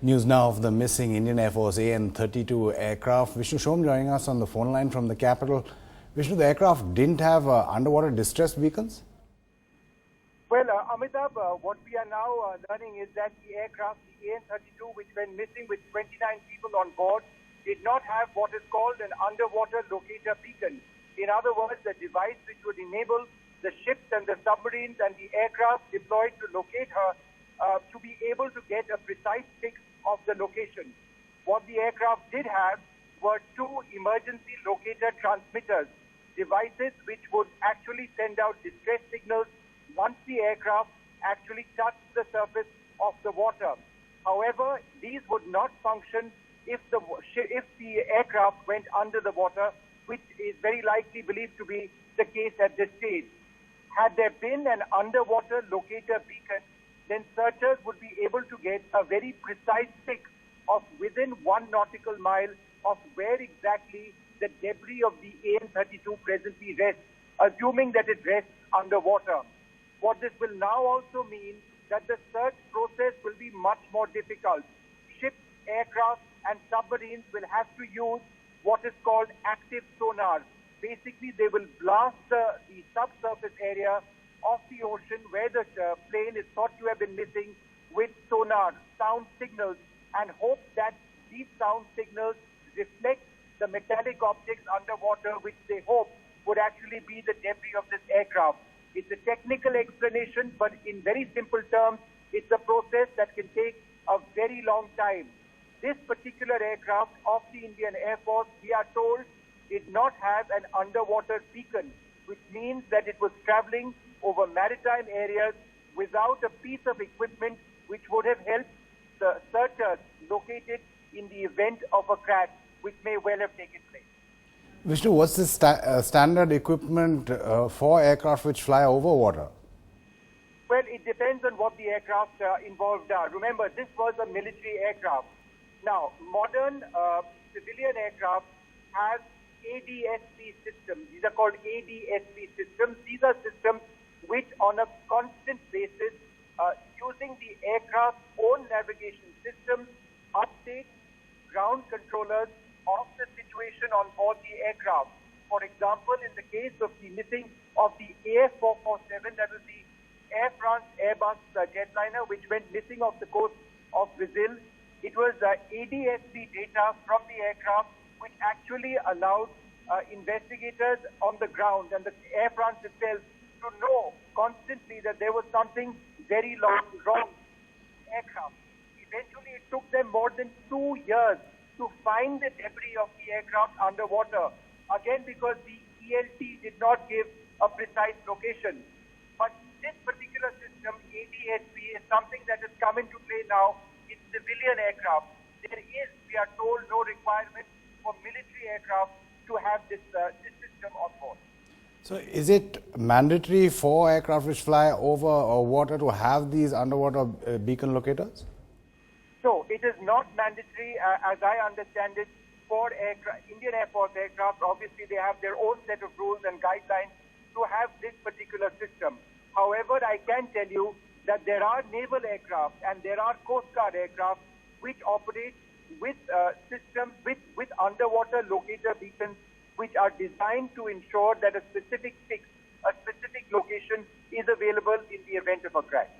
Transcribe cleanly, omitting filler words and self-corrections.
News now of the missing Indian Air Force AN-32 aircraft. Vishnu Shom joining us on the phone line from the capital. Vishnu, the aircraft didn't have underwater distress beacons? Well, Amitabh, what we are now learning is that the aircraft, the AN-32, which went missing with 29 people on board, did not have what is called an underwater locator beacon. In other words, the device which would enable the ships and the submarines and the aircraft deployed to locate her to be able to get a precise fix of the location. What the aircraft did have were two emergency locator transmitters, devices which would actually send out distress signals once the aircraft actually touched the surface of the water. However, these would not function if the aircraft went under the water, which is very likely believed to be the case at this stage. Had there been an underwater locator beacon, then searchers would be able to get a very precise fix of within 1 nautical mile of where exactly the debris of the AN-32 presently rests, assuming that it rests underwater. What this will now also mean that the search process will be much more difficult. Ships, aircraft, and submarines will have to use what is called active sonar. Basically, they will blast the subsurface area of the ocean where the plane is thought to have been missing with sonar, sound signals, and hope that these sound signals reflect the metallic objects underwater, which they hope would actually be the debris of this aircraft. It's a technical explanation, but in very simple terms, it's a process that can take a very long time. This particular aircraft of the Indian Air Force, we are told, did not have an underwater beacon, which means that it was traveling over maritime areas without a piece of equipment which would have helped the searchers locate it in the event of a crash, which may well have taken place. Vishnu, what's the standard equipment for aircraft which fly over water? Well, it depends on what the aircraft involved are. Remember, this was a military aircraft. Now, modern civilian aircraft have ADSP systems. These are called ADSP systems. These are systems which on a constant basis, using the aircraft's own navigation systems, update ground controllers of the situation on board the aircraft. For example, in the case of the missing of the AF447, that was the Air France Airbus jetliner, which went missing off the coast of Brazil, it was ADSP data from the aircraft which actually allowed investigators on the ground and the Air France itself to know constantly that there was something very wrong with the aircraft. Eventually, it took them more than 2 years to find the debris of the aircraft underwater, again because the ELT did not give a precise location. But this particular system, ADSP, is something that has come into play now in civilian aircraft. There is, we are told, no requirement for military aircraft to have this system on board. So is it mandatory for aircraft which fly over water to have these underwater beacon locators? So it is not mandatory, as I understand it, for Indian Air Force aircraft. Obviously, they have their own set of rules and guidelines to have this particular system. However, I can tell you that there are naval aircraft and there are Coast Guard aircraft which operate with systems with underwater locator beacons which are designed to ensure that a specific fix, a specific location is available in the event of a crash.